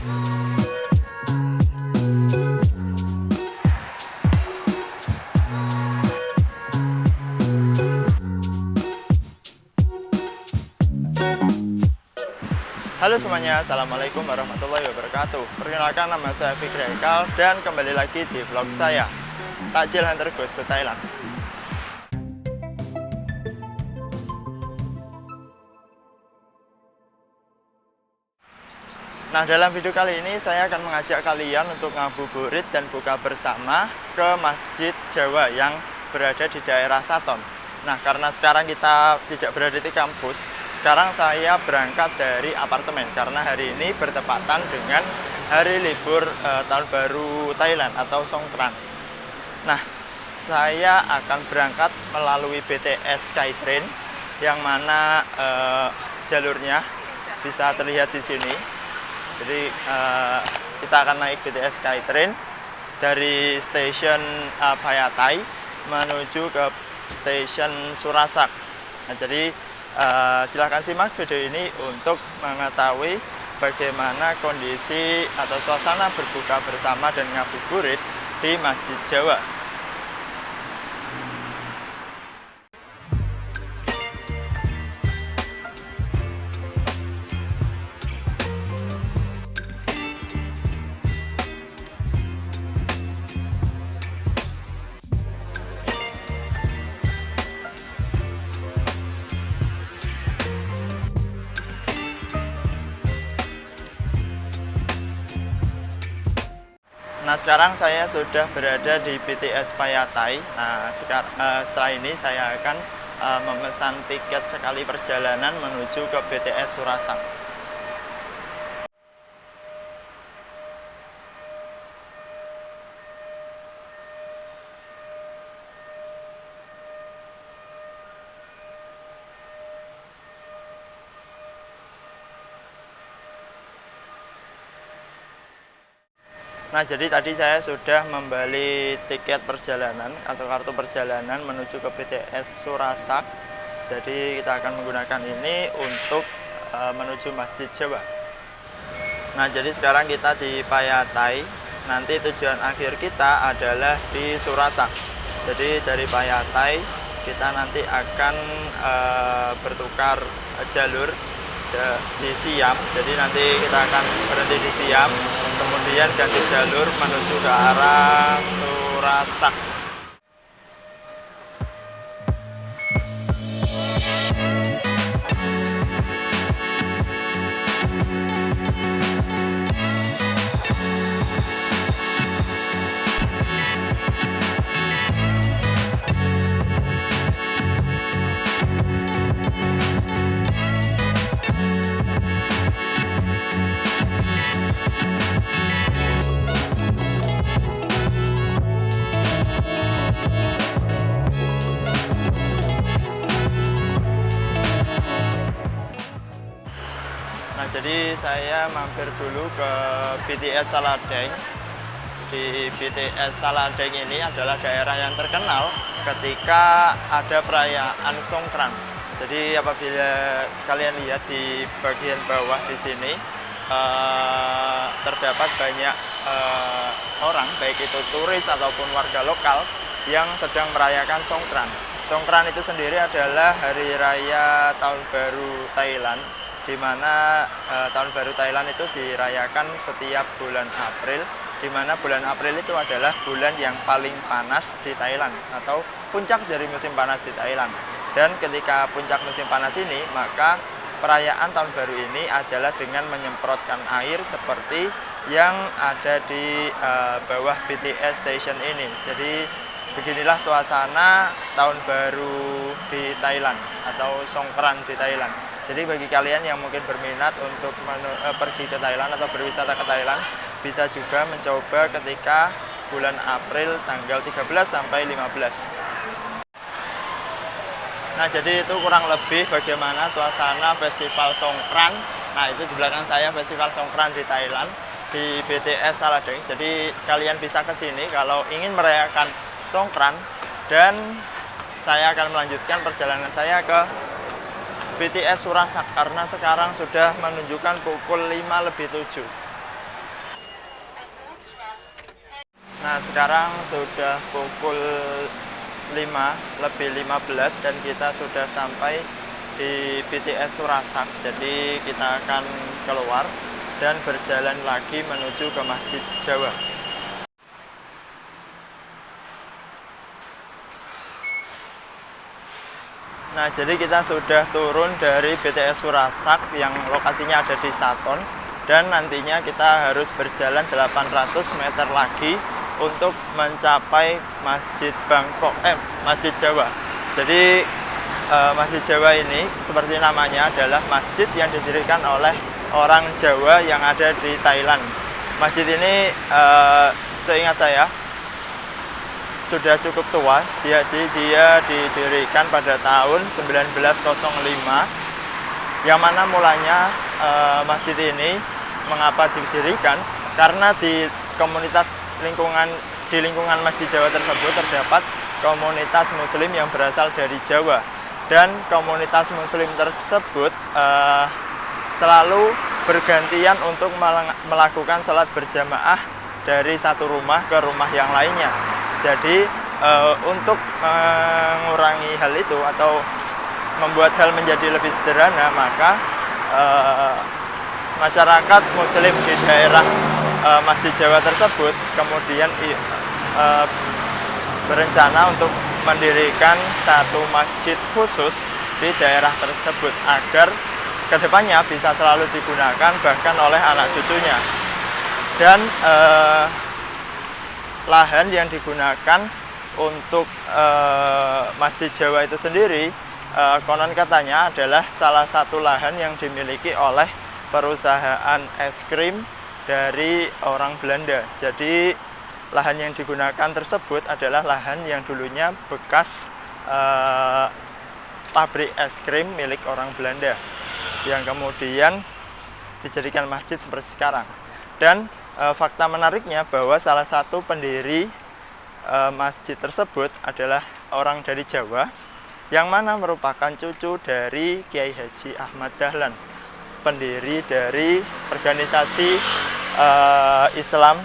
Halo semuanya, Assalamualaikum warahmatullahi wabarakatuh. Perkenalkan, nama saya Fikri Haikal dan kembali lagi di vlog saya, Takjil Hunter Goes to Thailand. Nah, dalam video kali ini saya akan mengajak kalian untuk ngabuburit dan buka bersama ke Masjid Jawa yang berada di daerah Saton. Nah, karena sekarang kita tidak berada di kampus, sekarang saya berangkat dari apartemen karena hari ini bertepatan dengan hari libur tahun baru Thailand atau Songkran. Nah, saya akan berangkat melalui BTS Skytrain yang mana jalurnya bisa terlihat di sini. Jadi kita akan naik BTS Skytrain dari stasiun Phayatay menuju ke stasiun Surasak. Nah, jadi silahkan simak video ini untuk mengetahui bagaimana kondisi atau suasana berbuka bersama dan ngabuburit di Masjid Jawa. Nah, sekarang saya sudah berada di BTS Phayatay. Nah, setelah ini saya akan memesan tiket sekali perjalanan menuju ke BTS Surasak. Nah, jadi tadi saya sudah membeli tiket perjalanan atau kartu perjalanan menuju ke BTS Surasak. Jadi kita akan menggunakan ini untuk menuju Masjid Jawa. Nah, jadi sekarang kita di Phayatay. Nanti tujuan akhir kita adalah di Surasak. Jadi dari Phayatay kita nanti akan bertukar jalur di Siam. Jadi nanti kita akan berhenti di Siam, kemudian ganti jalur menuju ke arah Surasak. Jadi saya mampir dulu ke BTS Saladeng. Di BTS Saladeng ini adalah daerah yang terkenal ketika ada perayaan Songkran. Jadi apabila kalian lihat di bagian bawah di sini terdapat banyak orang, baik itu turis ataupun warga lokal yang sedang merayakan Songkran. Songkran itu sendiri adalah hari raya tahun baru Thailand, di mana tahun baru Thailand itu dirayakan setiap bulan April, di mana bulan April itu adalah bulan yang paling panas di Thailand atau puncak dari musim panas di Thailand. Dan ketika puncak musim panas ini, maka perayaan tahun baru ini adalah dengan menyemprotkan air seperti yang ada di bawah BTS Station ini. Jadi beginilah suasana tahun baru di Thailand atau Songkran di Thailand. Jadi bagi kalian yang mungkin berminat untuk pergi ke Thailand atau berwisata ke Thailand, bisa juga mencoba ketika bulan April tanggal 13 sampai 15. Nah, jadi itu kurang lebih bagaimana suasana Festival Songkran. Nah, itu di belakang saya Festival Songkran di Thailand, di BTS Saladeng. Jadi kalian bisa ke sini kalau ingin merayakan Songkran, dan saya akan melanjutkan perjalanan saya ke BTS Surasak karena sekarang sudah menunjukkan pukul 5:07. Nah, sekarang sudah pukul 5 lebih 15 dan kita sudah sampai di BTS Surasak. Jadi kita akan keluar dan berjalan lagi menuju ke Masjid Jawa. Nah, jadi kita sudah turun dari BTS Surasak yang lokasinya ada di Saton, dan nantinya kita harus berjalan 800 meter lagi untuk mencapai Masjid Jawa. Jadi Masjid Jawa ini seperti namanya adalah masjid yang didirikan oleh orang Jawa yang ada di Thailand. Masjid ini seingat saya sudah cukup tua. Dia didirikan pada tahun 1905, yang mana mulanya masjid ini mengapa didirikan, karena di lingkungan Masjid Jawa tersebut terdapat komunitas muslim yang berasal dari Jawa, dan komunitas muslim tersebut selalu bergantian untuk melakukan sholat berjamaah dari satu rumah ke rumah yang lainnya. Jadi untuk mengurangi hal itu atau membuat hal menjadi lebih sederhana, maka masyarakat muslim di daerah Masjid Jawa tersebut kemudian berencana untuk mendirikan satu masjid khusus di daerah tersebut agar kedepannya bisa selalu digunakan bahkan oleh anak cucunya. Dan lahan yang digunakan untuk Masjid Jawa itu sendiri konon katanya adalah salah satu lahan yang dimiliki oleh perusahaan es krim dari orang Belanda. Jadi lahan yang digunakan tersebut adalah lahan yang dulunya bekas pabrik es krim milik orang Belanda, yang kemudian dijadikan masjid seperti sekarang. Dan fakta menariknya bahwa salah satu pendiri masjid tersebut adalah orang dari Jawa, yang mana merupakan cucu dari Kiai Haji Ahmad Dahlan, pendiri dari organisasi Islam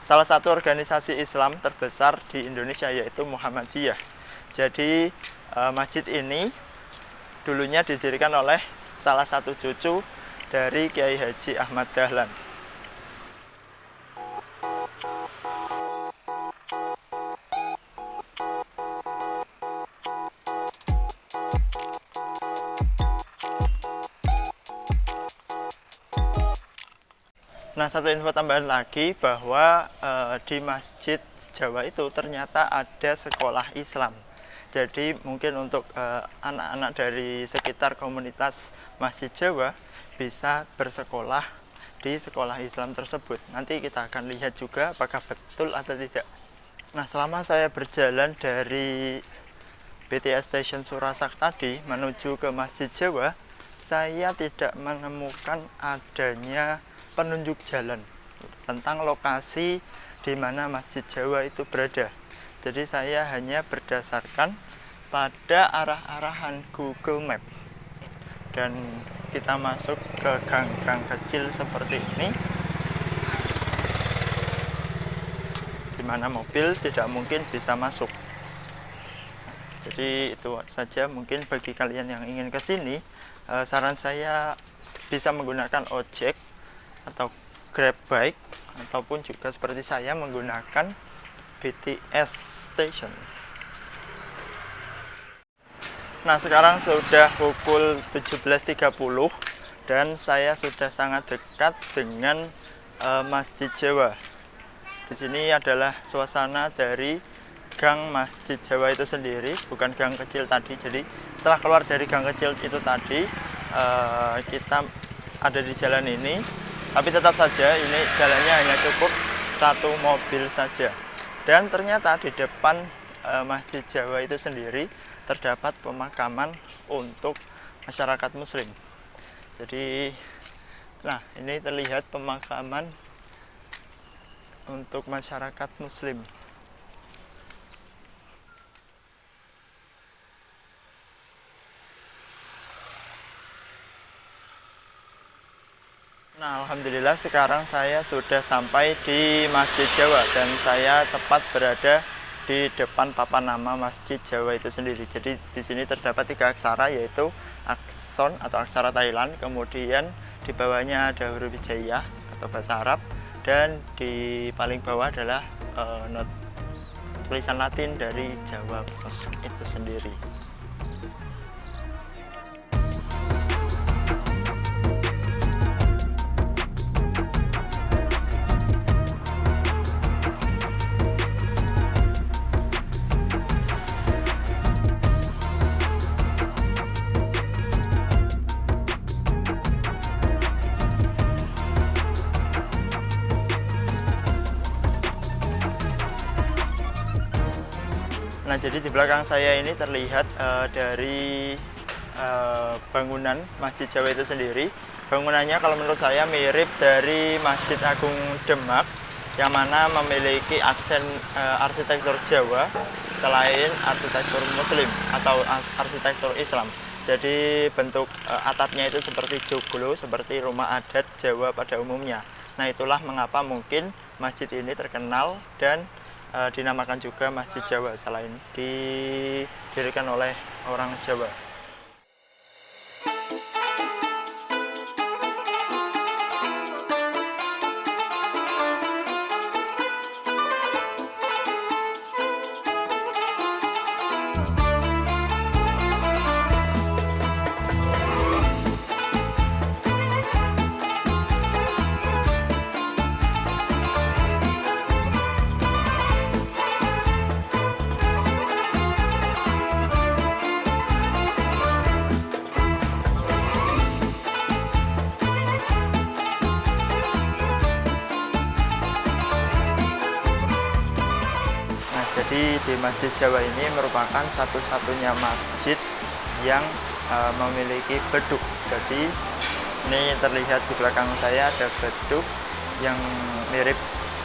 salah satu organisasi Islam terbesar di Indonesia, yaitu Muhammadiyah. Jadi masjid ini dulunya didirikan oleh salah satu cucu dari Kiai Haji Ahmad Dahlan. Nah, satu info tambahan lagi bahwa di Masjid Jawa itu ternyata ada sekolah Islam. Jadi mungkin untuk anak-anak dari sekitar komunitas Masjid Jawa bisa bersekolah di sekolah Islam tersebut. Nanti kita akan lihat juga apakah betul atau tidak. Nah, selama saya berjalan dari BTS Station Surasak tadi menuju ke Masjid Jawa, saya tidak menemukan adanya penunjuk jalan tentang lokasi di mana Masjid Jawa itu berada. Jadi saya hanya berdasarkan pada arah-arahan Google Map, dan kita masuk ke gang-gang kecil seperti ini, di mana mobil tidak mungkin bisa masuk. Jadi itu saja mungkin bagi kalian yang ingin ke sini. Saran saya bisa menggunakan ojek atau Grab bike, ataupun juga seperti saya menggunakan BTS Station. Nah, sekarang sudah pukul 17.30 dan saya sudah sangat dekat dengan Masjid Jawa. Di sini adalah suasana dari gang Masjid Jawa itu sendiri, bukan gang kecil tadi. Jadi setelah keluar dari gang kecil itu tadi, kita ada di jalan ini, tapi tetap saja ini jalannya hanya cukup satu mobil saja. Dan ternyata di depan Masjid Jawa itu sendiri terdapat pemakaman untuk masyarakat muslim. Jadi nah, ini terlihat pemakaman untuk masyarakat muslim. Nah, alhamdulillah sekarang saya sudah sampai di Masjid Jawa dan saya tepat berada di depan papan nama Masjid Jawa itu sendiri. Jadi di sini terdapat 3 aksara, yaitu akson atau aksara Thailand, kemudian di bawahnya ada huruf hijaiyah atau bahasa Arab, dan di paling bawah adalah tulisan Latin dari Jawa Mosque itu sendiri. Nah, jadi di belakang saya ini terlihat dari bangunan Masjid Jawa itu sendiri. Bangunannya kalau menurut saya mirip dari Masjid Agung Demak, yang mana memiliki aksen arsitektur Jawa selain arsitektur Muslim atau arsitektur Islam. Jadi bentuk atapnya itu seperti joglo, seperti rumah adat Jawa pada umumnya. Nah, itulah mengapa mungkin masjid ini terkenal dan dinamakan juga Masjid Jawa selain didirikan oleh orang Jawa. Jadi di Masjid Jawa ini merupakan satu-satunya masjid yang memiliki beduk. Jadi ini terlihat di belakang saya ada beduk yang mirip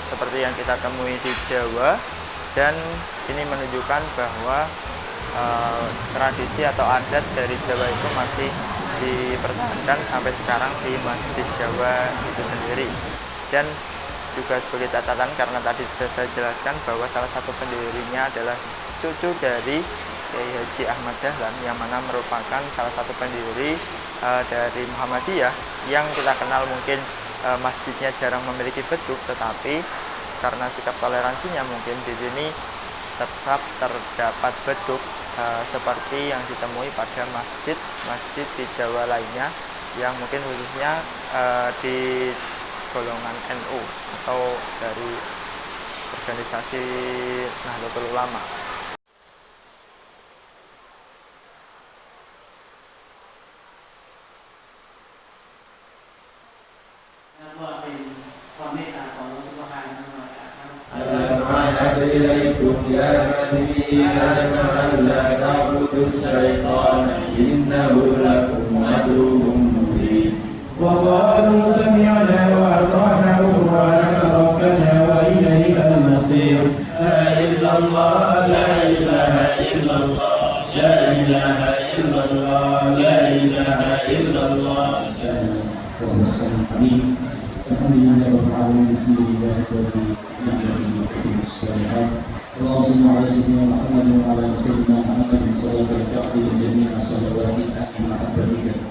seperti yang kita temui di Jawa, dan ini menunjukkan bahwa tradisi atau adat dari Jawa itu masih dipertahankan sampai sekarang di Masjid Jawa itu sendiri. Dan juga sebagai catatan, karena tadi sudah saya jelaskan bahwa salah satu pendirinya adalah cucu dari Kiai Haji Ahmad Dahlan, yang mana merupakan salah satu pendiri dari Muhammadiyah, yang kita kenal mungkin masjidnya jarang memiliki beduk, tetapi karena sikap toleransinya mungkin di sini tetap terdapat beduk seperti yang ditemui pada masjid-masjid di Jawa lainnya, yang mungkin khususnya di golongan NU atau dari organisasi Nahdlatul Ulama. وقالوا سمعنا وأطعنا غفرانك ربنا وإليك المصير. لا إلا الله لا إله إلا الله لا إله إلا الله لا إله إلا الله. ومسلم حميد الحمد لله رب العالمين الحمد لله الذي نعمه ويقيم الصالحات. اللهم صل على سيدنا محمد وعلى سيدنا محمد صلاه الكعب وجميع الصلوات اهل محبتك.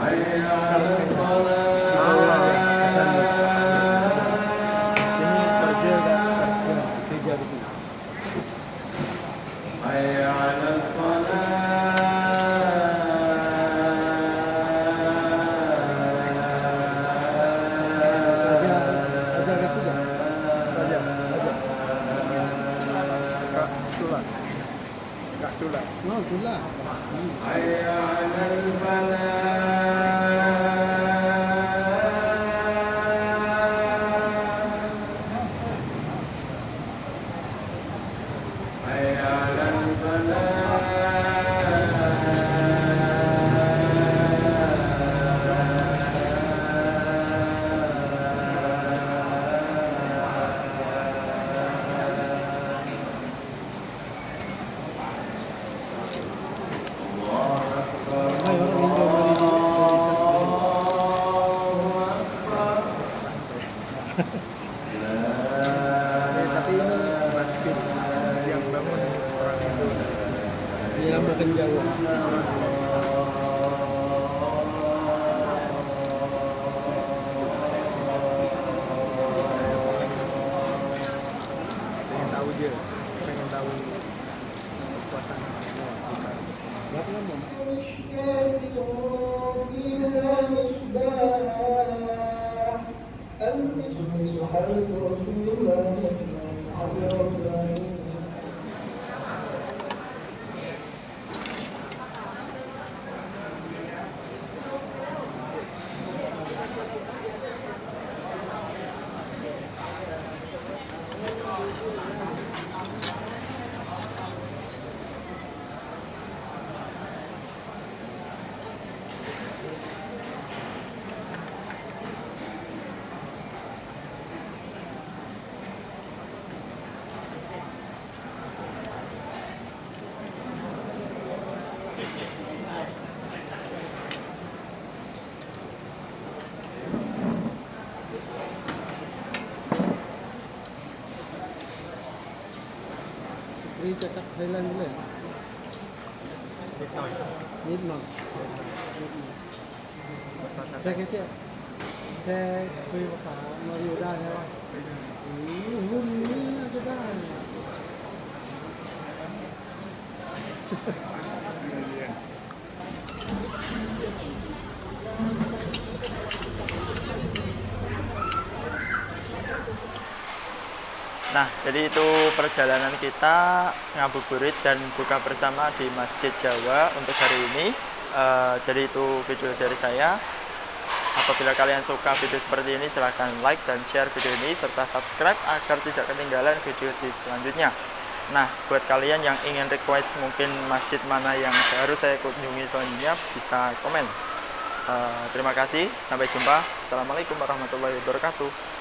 حي على الصلاة حي على الصلاة حي على الفلاح حي على Tapi ini masjid yang bangun orang itu. Dia bukan Jawa. Pengen tahu dia, pengen tahu suasana. Berapa lama? حياة رسول الله الحمد لله Ini cakap Thailand boleh? Vietnam. Saya kata sayaคุยภาษามาอยู่ได้ใช่ไหมรุ่นนี้น่าจะได้ Nah, jadi itu perjalanan kita ngabuburit dan buka bersama di Masjid Jawa untuk hari ini. Jadi itu video dari saya. Apabila kalian suka video seperti ini, silahkan like dan share video ini serta subscribe agar tidak ketinggalan video di selanjutnya. Nah, buat kalian yang ingin request mungkin masjid mana yang harus saya kunjungi selanjutnya, bisa komen. Terima kasih, sampai jumpa. Assalamualaikum warahmatullahi wabarakatuh.